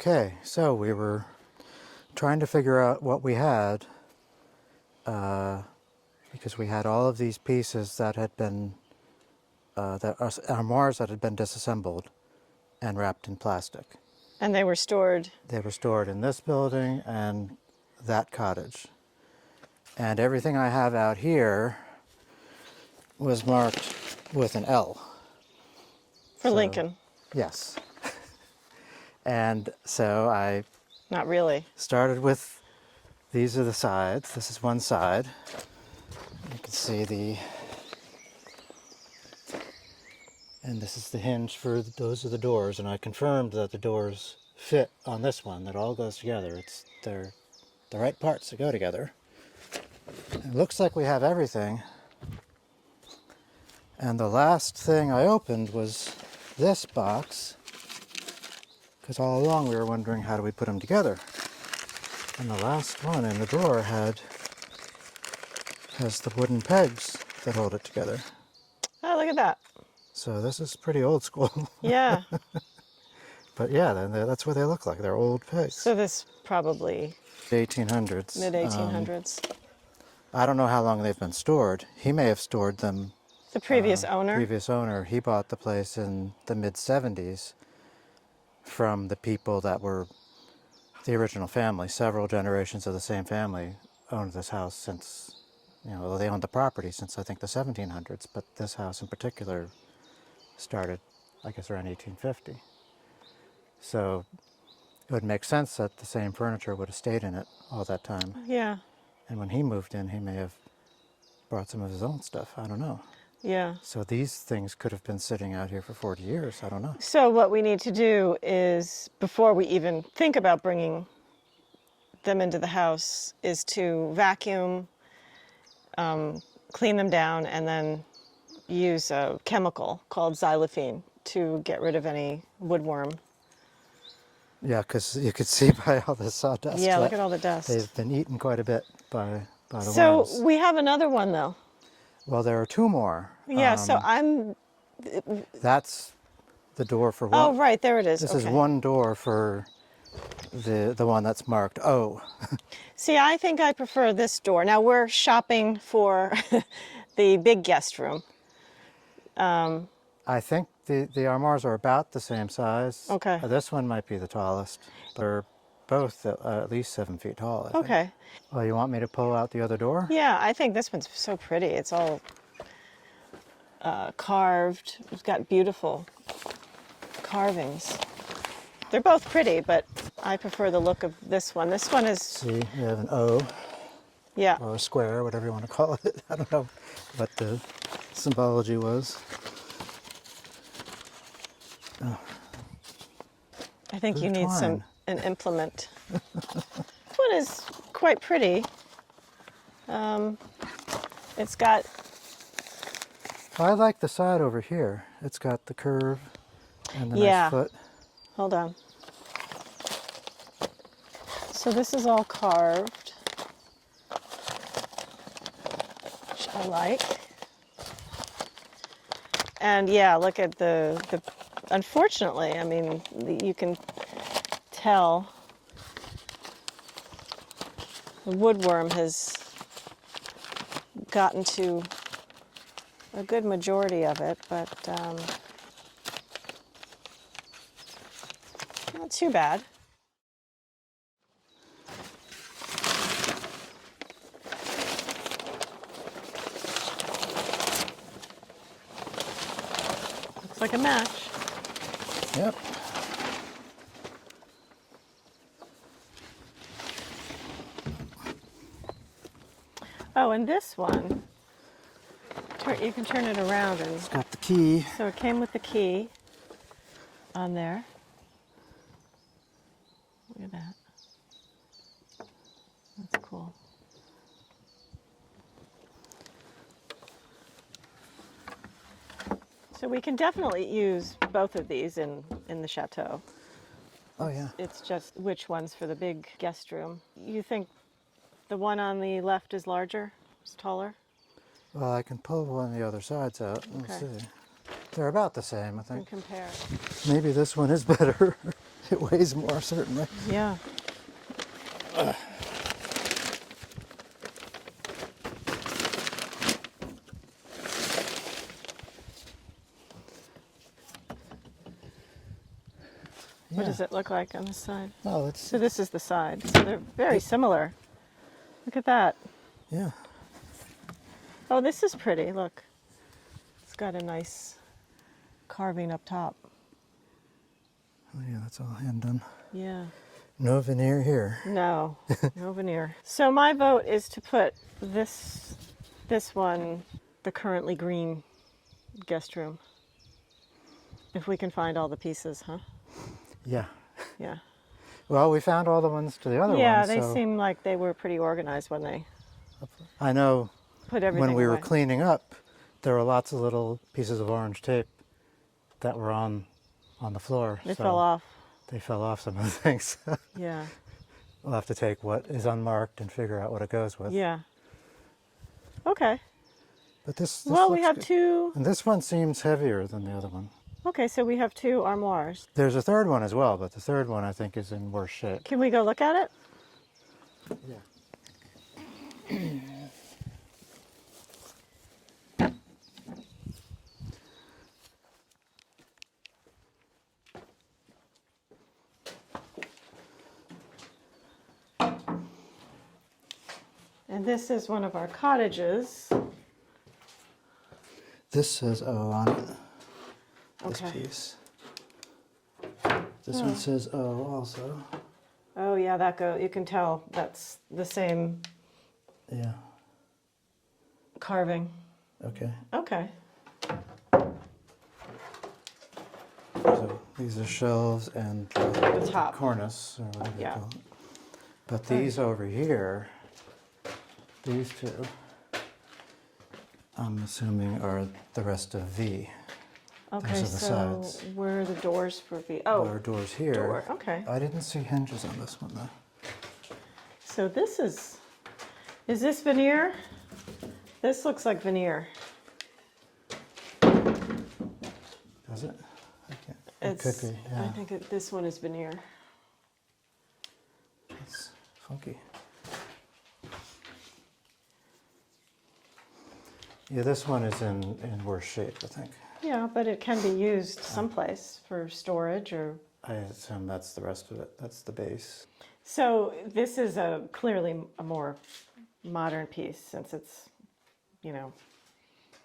Okay, so we were trying to figure out what we had because we had all of these pieces that had been, armoires that had been disassembled and wrapped in plastic. And they were stored. They were stored in this building and that cottage. And everything I have out here was marked with an L. For Lincoln. Yes. And so I Not really. started with, these are the sides. This is one side. You can see and this is the hinge for, those are the doors. And I confirmed that the doors fit on this one, that all goes together. They're the right parts that go together. It looks like we have everything. And the last thing I opened was this box, because all along we were wondering how do we put them together. And the last one in the drawer has the wooden pegs that hold it together. Oh, look at that. So this is pretty old school. Yeah. But yeah, that's what they look like. They're old pegs. So this probably 1800s. mid-1800s. I don't know how long they've been stored. He may have stored them. The previous owner? Previous owner. He bought the place in the mid-70s from the people that were the original family. Several generations of the same family owned this house since, they owned the property since I think the 1700s, but this house in particular started, I guess, around 1850. So it would make sense that the same furniture would have stayed in it all that time. Yeah. And when he moved in, he may have brought some of his own stuff. I don't know. Yeah. So these things could have been sitting out here for 40 years. I don't know. So what we need to do is, before we even think about bringing them into the house, is to vacuum, clean them down, and then use a chemical called xylophene to get rid of any woodworm. Yeah, because you could see by all the sawdust. Yeah, look at all the dust. They've been eaten quite a bit by the worms. So we have another one, though. Well, there are two more. Yeah, so That's the door for one. Oh, right, there it is. This okay. is one door for the one that's marked O. See, I think I prefer this door. Now we're shopping for the big guest room. I think the armoires are about the same size. Okay. This one might be the tallest. They're both at least 7 feet tall, I think. Okay. Well, you want me to pull out the other door? Yeah, I think this one's so pretty. It's all carved. It's got beautiful carvings. They're both pretty, but I prefer the look of this one. This one is... See, we have an O. Yeah. Or a square, whatever you want to call it. I don't know what the symbology was. Oh. I think you need an implement. This one is quite pretty. It's got... I like the side over here. It's got the curve and the nice foot. Hold on. So this is all carved, which I like. And yeah, look at the unfortunately, I mean, you can tell the woodworm has gotten to a good majority of it, but not too bad. Looks like a match. Yep. Oh, and this one, you can turn it around, and It's got the key. so it came with the key on there. Look at that. That's cool. So we can definitely use both of these in the chateau. Oh, yeah. It's just which one's for the big guest room. You think the one on the left is larger? It's taller? Well, I can pull one of the other sides out and Okay. see. They're about the same, I think. And compare. Maybe this one is better. It weighs more, certainly. Yeah. What does it look like on the side? Oh, it's So this is the side. So they're very similar. Look at that. yeah. Oh, this is pretty. Look. It's got a nice carving up top. Oh yeah, that's all hand done. Yeah. No veneer here. No, no veneer. So my vote is to put this one, the currently green guest room. If we can find all the pieces, huh? Yeah. Yeah. Well, we found all the ones to the other Yeah, ones. they so seem like they were pretty organized when they I know put everything when we were away. cleaning up, there were lots of little pieces of orange tape that were on the floor. They so fell off. They fell off some of the things. Yeah. We'll have to take what is unmarked and figure out what it goes with. Yeah. Okay. But this Well, we looks have good. two. And this one seems heavier than the other one. Okay, so we have two armoires. There's a third one as well, but the third one I think is in worse shape. Can we go look at it? Yeah. And this is one of our cottages. This says O on it. This Okay. piece. This one says O also. Oh yeah, that you can tell that's the same Yeah. carving. Okay. Okay. So these are shelves and the top. cornice, or whatever Yeah. you call it. But these over here, these two, I'm assuming are the rest of V. Okay, Those are the so sides. where are the doors for There Oh, are doors here. door. Okay. I didn't see hinges on this one though. So this is this veneer? This looks like veneer. Does it? I can't. It could be. I Yeah. think this one is veneer. It's funky. Yeah, this one is in worse shape, I think. Yeah, but it can be used someplace for storage or. I assume that's the rest of it. That's the base. So this is clearly a more modern piece since it's,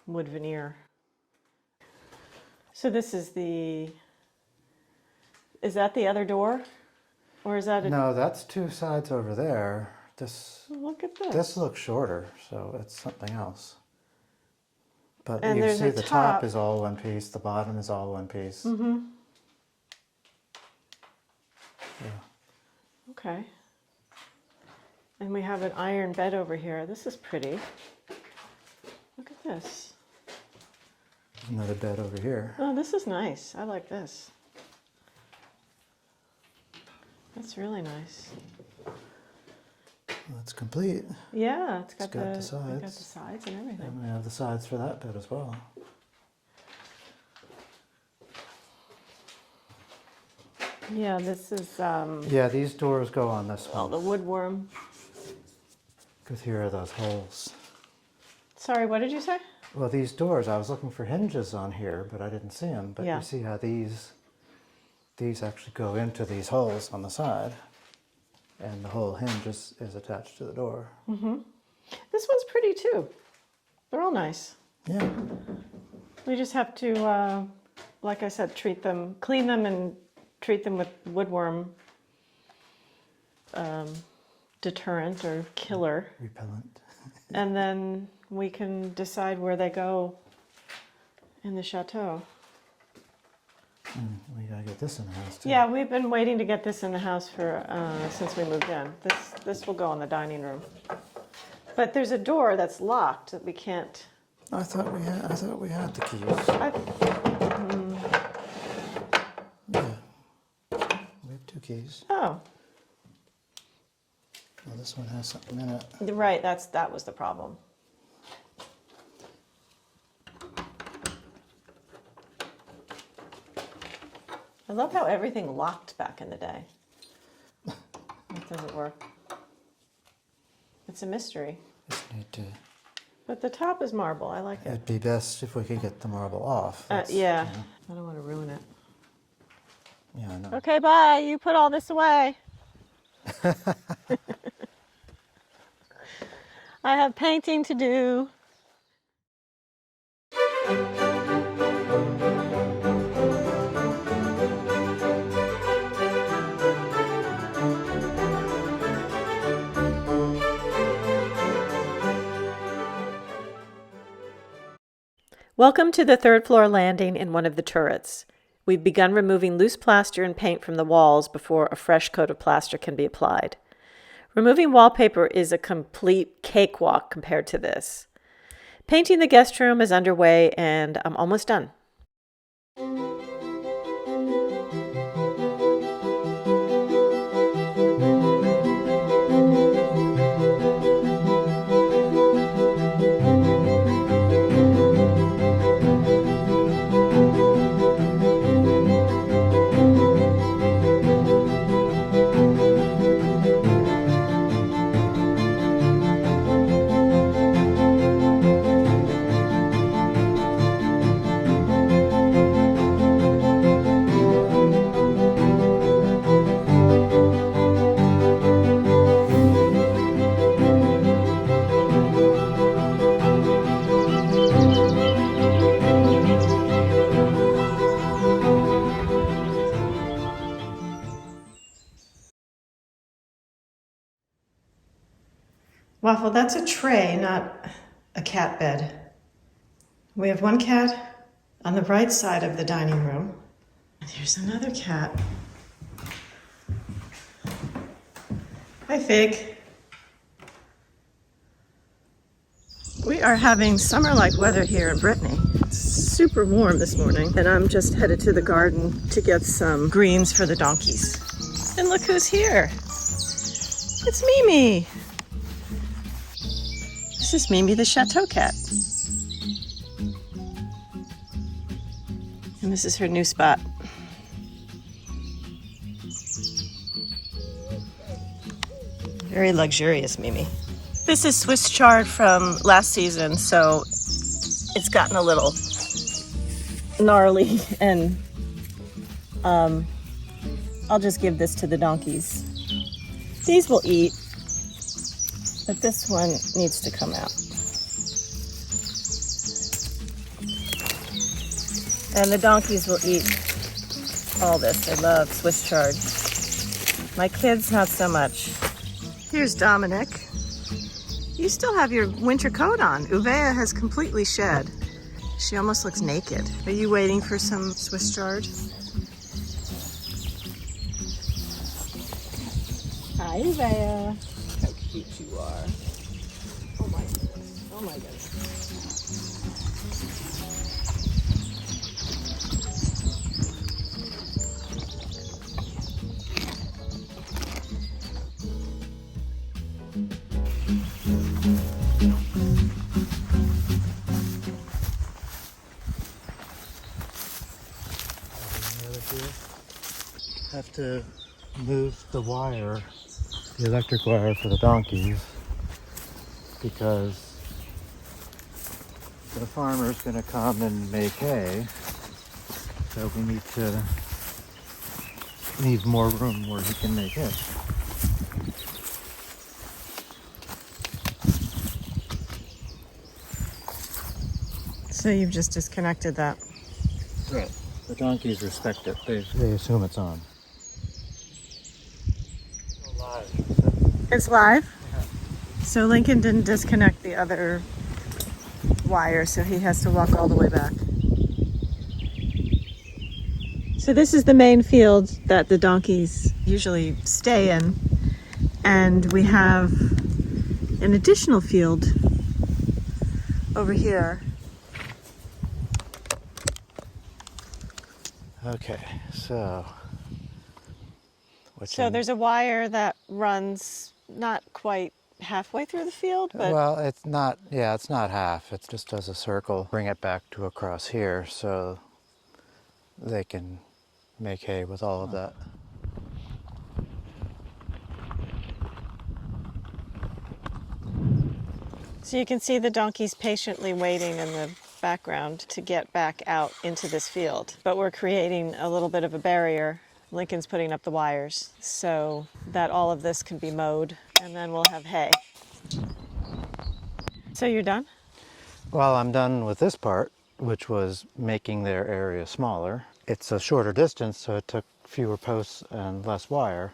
wood veneer. So this is is that the other door? Or is that No, that's two sides over there. Look at this. This looks shorter, so it's something else. But And you there's see a the top. top is all one piece, the bottom is all one piece. Mm-hmm. Yeah. Okay. And we have an iron bed over here. This is pretty. Look at this. Another bed over here. Oh, this is nice. I like this. That's really nice. Well, it's complete. Yeah, it's got got the we got the sides. sides and everything. And we have the sides for that bed as well. Yeah, this is Yeah, these doors go on this oh, one. the woodworm. Because here are those holes. Sorry, what did you say? Well, these doors, I was looking for hinges on here, but I didn't see them. But Yeah. you see how these actually go into these holes on the side. And the whole hinge is attached to the door. Mm-hmm. This one's pretty too. They're all nice. Yeah. We just have to, like I said, clean them and treat them with woodworm deterrent or killer. Repellent. And then we can decide where they go in the chateau. We gotta get this in the house too. Yeah, we've been waiting to get this in the house for since we moved in. This will go in the dining room. But there's a door that's locked that we can't. I thought we had the keys. Yeah. We have two keys. Oh, Well, this one has something in it. right. That was the problem. I love how everything locked back in the day. That doesn't work. It's a mystery. Just need to. But the top is marble. I like it. It'd be best if we could get the marble off. Yeah. I don't want to ruin it. Yeah, I know. Okay, bye. You put all this away. I have painting to do. Welcome to the third floor landing in one of the turrets. We've begun removing loose plaster and paint from the walls before a fresh coat of plaster can be applied. Removing wallpaper is a complete cakewalk compared to this. Painting the guest room is underway and I'm almost done. Waffle, that's a tray, not a cat bed. We have one cat on the right side of the dining room. There's another cat. Hi, Fig. We are having summer-like weather here in Brittany. It's super warm this morning, and I'm just headed to the garden to get some greens for the donkeys. And look who's here. It's Mimi. This is Mimi the Chateau cat. And this is her new spot. Very luxurious, Mimi. This is Swiss chard from last season, so it's gotten a little gnarly, and I'll just give this to the donkeys. These will eat, but this one needs to come out. And the donkeys will eat all this. They love Swiss chard. My kids, not so much. Here's Dominic. You still have your winter coat on. Uvea has completely shed. She almost looks naked. Are you waiting for some Swiss chard? Hi, Uvea. How cute you are. Oh my goodness. Oh my goodness. Have to move the wire, the electric wire for the donkeys, because the farmer's going to come and make hay, so we need to leave more room where he can make hay. So you've just disconnected that. Right. The donkeys respect it. They assume it's on. It's live? Yeah. So Lincoln didn't disconnect the other wire, so he has to walk all the way back. So this is the main field that the donkeys usually stay in, and we have an additional field over here. Okay, so So there's a wire that runs not quite halfway through the field, but well, it's not. Yeah, it's not half. It just does a circle, bring it back to across here, so they can make hay with all of that. So you can see the donkeys patiently waiting in the background to get back out into this field. But we're creating a little bit of a barrier. Lincoln's putting up the wires so that all of this can be mowed, and then we'll have hay. So you're done? Well, I'm done with this part, which was making their area smaller. It's a shorter distance, so it took fewer posts and less wire.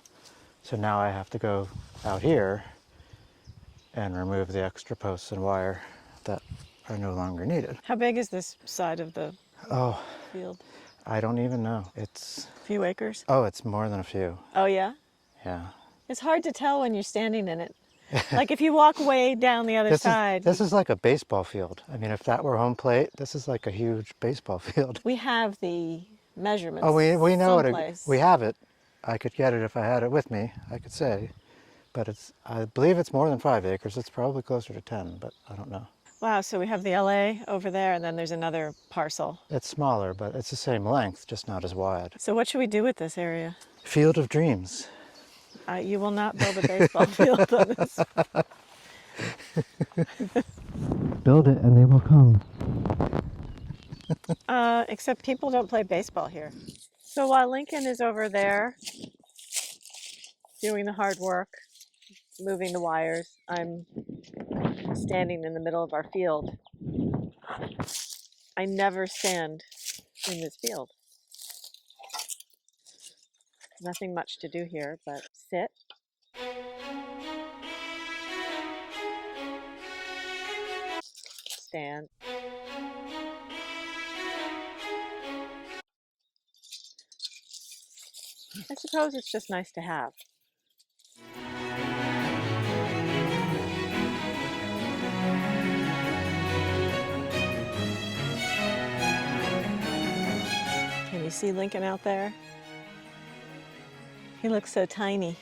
So now I have to go out here and remove the extra posts and wire that are no longer needed. How big is this side of the Oh, field? I don't even know. It's, A few acres? oh, it's more than a few. Oh, yeah? Yeah. It's hard to tell when you're standing in it. Like if you walk way down the other side. This is like a baseball field. I mean, if that were home plate, this is like a huge baseball field. We have the measurements. Oh, we know someplace. we have it. I could get it if I had it with me, I could say. But I believe it's more than 5 acres. It's probably closer to 10, but I don't know. Wow, so we have the LA over there, and then there's another parcel. It's smaller, but it's the same length, just not as wide. So what should we do with this area? Field of dreams. You will not build a baseball field on this. Build it and they will come. Except people don't play baseball here. So while Lincoln is over there doing the hard work, moving the wires, I'm standing in the middle of our field. I never stand in this field. Nothing much to do here, but sit. Stand. I suppose it's just nice to have. Can you see Lincoln out there? He looks so tiny.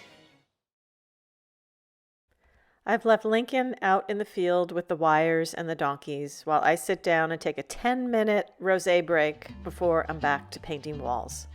I've left Lincoln out in the field with the wires and the donkeys while I sit down and take a 10-minute rosé break before I'm back to painting walls.